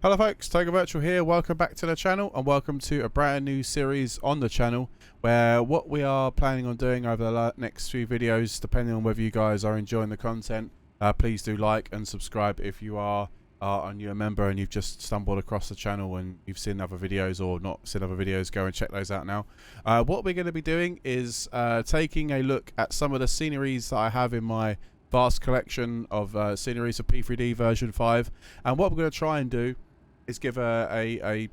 Hello folks, Toga Virtual here. Welcome back to the channel and welcome to a brand new series on the channel where what we are planning on doing over the next few videos, depending on whether you guys are enjoying the content, please do like and subscribe if you are a new member and you've just stumbled across the channel and you've seen other videos or not seen other videos. Go and check those out now. What we're going to be doing is taking a look at some of the sceneries that I have in my vast collection of sceneries of P3D version 5, and what we're going to try and do is give a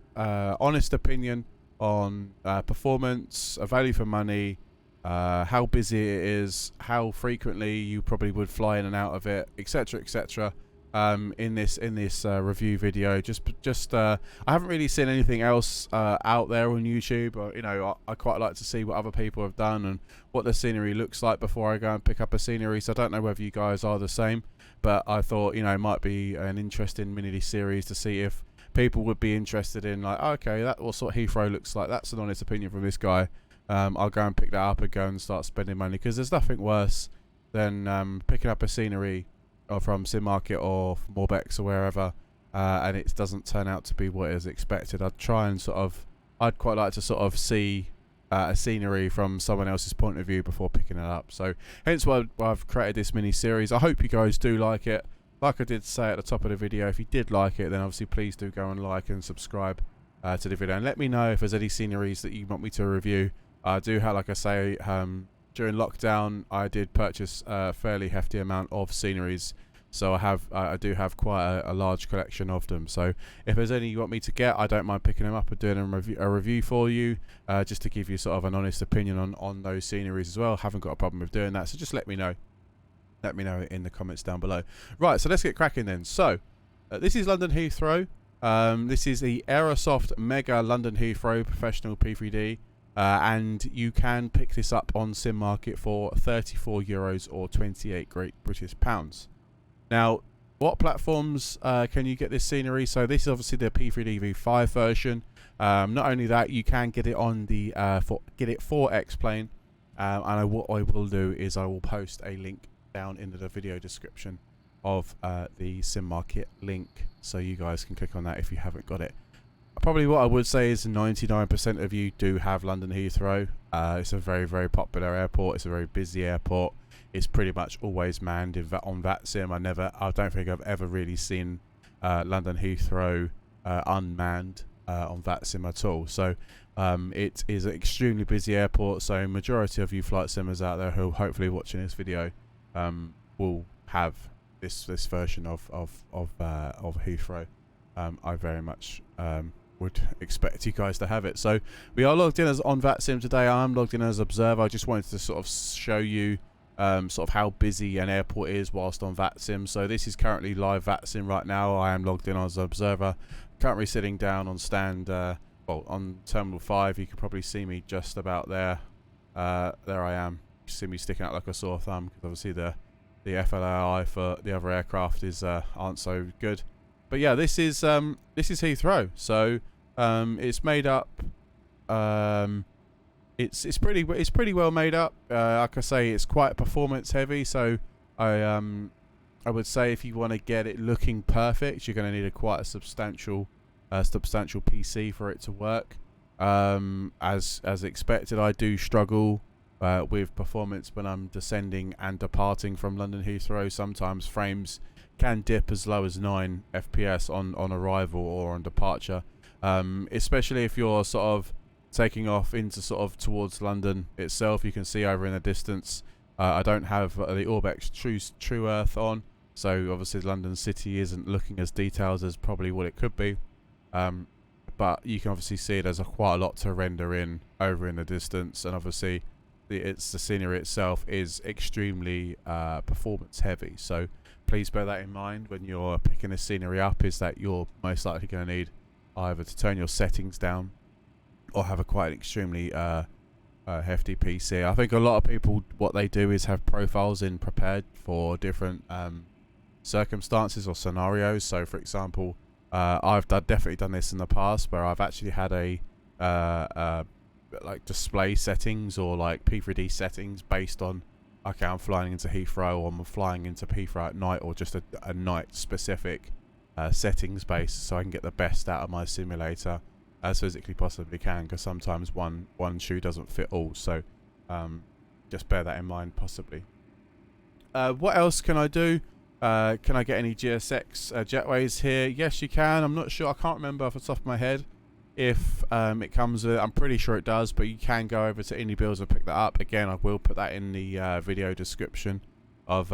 honest opinion on performance, a value for money, how busy it is, how frequently you probably would fly in and out of it, etc., etc. In this review video. I haven't really seen anything else out there on YouTube. I quite like to see what other people have done and what the scenery looks like before I go and pick up a scenery. So I don't know whether you guys are the same, but I thought it might be an interesting mini series to see if people would be interested in, like, okay, that what sort of Heathrow looks like. That's an honest opinion from this guy. I'll go and pick that up and go and start spending money, because there's nothing worse than picking up a scenery or from Sim Market or from Morbex or wherever, and it doesn't turn out to be what is expected. I'd quite like to sort of see a scenery from someone else's point of view before picking it up. So hence why I've created this mini series. I hope you guys do like it. Like I did say at the top of the video, if you did like it, then obviously please do go and like and subscribe to the video, and let me know if there's any sceneries that you want me to review. I do have, like I say, during lockdown I did purchase a fairly hefty amount of sceneries, so I do have quite a large collection of them. So if there's any you want me to get, I don't mind picking them up and doing a review for you, just to give you sort of an honest opinion on those sceneries as well. Haven't got a problem with doing that, so just let me know. Let me know in the comments down below. Right, so let's get cracking then. So this is London Heathrow. This is the Aerosoft Mega London Heathrow Professional P3D, and you can pick this up on Sim Market for €34 or 28 Great British Pounds. Now, what platforms can you get this scenery? So this is obviously the P3D v5 version. Not only that, you can get it on the for X-Plane, and what I will do is I will post a link down into the video description of the Sim Market link, so you guys can click on that if you haven't got it. Probably what I would say is 99% of you do have London Heathrow. It's a very, very popular airport. It's a very busy airport. It's pretty much always manned on Vatsim. I don't think I've ever really seen London Heathrow unmanned on Vatsim at all. So it is an extremely busy airport. So majority of you flight simmers out there who are hopefully watching this video will have this version of Heathrow. I very much would expect you guys to have it. So we are logged in as on Vatsim today. I'm logged in as observer. I just wanted to sort of show you sort of how busy an airport is whilst on Vatsim. So this is currently live Vatsim right now. I am logged in as observer. Currently sitting down on stand, on Terminal 5. You can probably see me just about there. There I am. You see me sticking out like a sore thumb, because obviously the FLAI for the other aircraft is aren't so good. But yeah, this is Heathrow. So it's made up. It's pretty well made up. Like I say, it's quite performance heavy. So I would say if you want to get it looking perfect, you're going to need quite a substantial PC for it to work. As expected, I do struggle with performance when I'm descending and departing from London Heathrow. Sometimes frames can dip as low as 9 FPS on arrival or on departure, especially if you're sort of taking off into sort of towards London itself. You can see over in the distance, I don't have the Orbex True Earth on, so obviously London City isn't looking as detailed as probably what it could be, but you can obviously see there's quite a lot to render in over in the distance, and obviously the scenery itself is extremely performance heavy. So please bear that in mind when you're picking the scenery up, is that you're most likely going to need either to turn your settings down or have a quite extremely hefty PC. I think a lot of people, what they do is have profiles in prepared for different circumstances or scenarios. So for example, I've definitely done this in the past, where I've actually had a like display settings or like P3D settings based on, okay, I'm flying into Heathrow, or I'm flying into Heathrow at night, or just a night specific settings based, so I can get the best out of my simulator as physically possibly can, because sometimes one shoe doesn't fit all. So just bear that in mind possibly. What else can I do? Can I get any GSX jetways here? Yes, you can. I'm not sure. I can't remember off the top of my head if it comes with it. I'm pretty sure it does, but you can go over to Indie Builds and pick that up. Again, I will put that in the video description of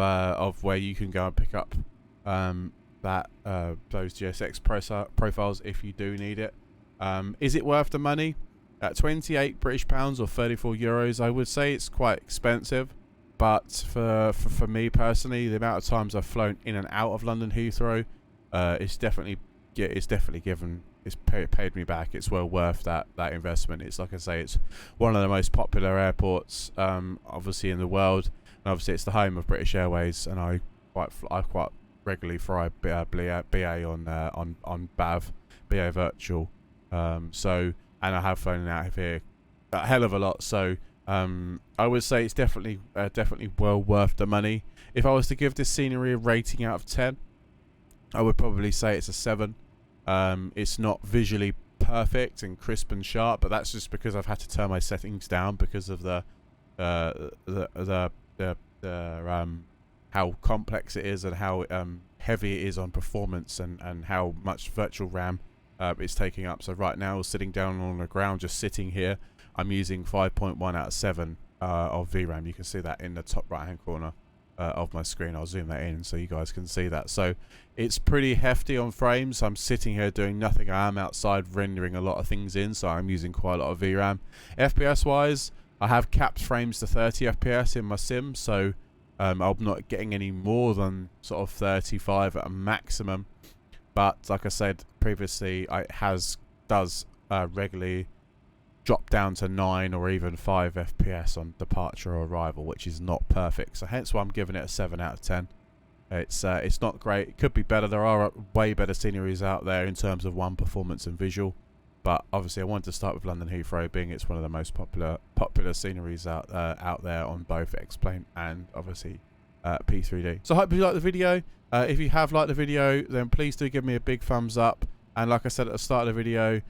where you can go and pick up those GSX profiles if you do need it. Is it worth the money? At 28 British pounds or 34 euros, I would say it's quite expensive. But for me personally, the amount of times I've flown in and out of London Heathrow, it's definitely paid me back. It's well worth that investment. It's like I say, it's one of the most popular airports, obviously in the world, and obviously it's the home of British Airways. And I quite regularly fly BA on BA Virtual. And I have flown out of here a hell of a lot. So I would say it's definitely well worth the money. If I was to give this scenery a rating out of 10, I would probably say it's a 7. It's not visually perfect and crisp and sharp, but that's just because I've had to turn my settings down because of the how complex it is and how heavy it is on performance and how much virtual RAM it's taking up. So right now, sitting down on the ground, just sitting here, I'm using 5.1 out of 7 of VRAM. You can see that in the top right hand corner of my screen. I'll zoom that in so you guys can see that. So it's pretty hefty on frames. I'm sitting here doing nothing. I am outside rendering a lot of things in, so I'm using quite a lot of VRAM. FPS wise, I have capped frames to 30 FPS in my sim, so I'm not getting any more than sort of 35 at a maximum. But like I said previously, it does regularly drop down to 9 or even 5 FPS on departure or arrival, which is not perfect. So hence why I'm giving it a 7 out of 10. It's not great. It could be better. There are way better sceneries out there in terms of performance and visual. But obviously I wanted to start with London Heathrow, being it's one of the most popular sceneries out there on both X-Plane and obviously P3D. So I hope you liked the video. If you have liked the video, then please do give me a big thumbs up. And like I said at the start of the video,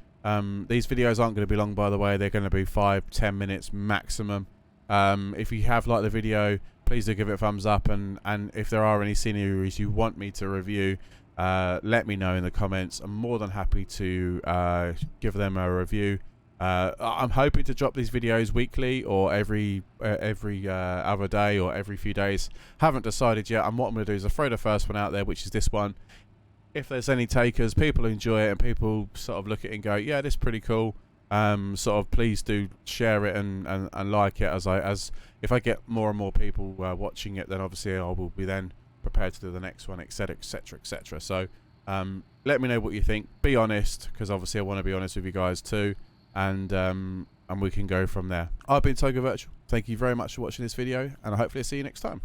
these videos aren't going to be long, by the way. They're going to be 5-10 minutes maximum. If you have liked the video, please do give it a thumbs up. And if there are any sceneries you want me to review, let me know in the comments. I'm more than happy to give them a review. I'm hoping to drop these videos weekly or every other day or every few days. Haven't decided yet. And what I'm going to do is I'll throw the first one out there, which is this one. If there's any takers, people enjoy it, and people sort of look at it and go, yeah, this is pretty cool, sort of please do share it and like it. As if I get more and more people watching it, then obviously I will be then prepared to do the next one, etc, etc, etc. So let me know what you think. Be honest, because obviously I want to be honest with you guys too. And we can go from there. I've been Toga Virtual. Thank you very much for watching this video, and I hopefully see you next time.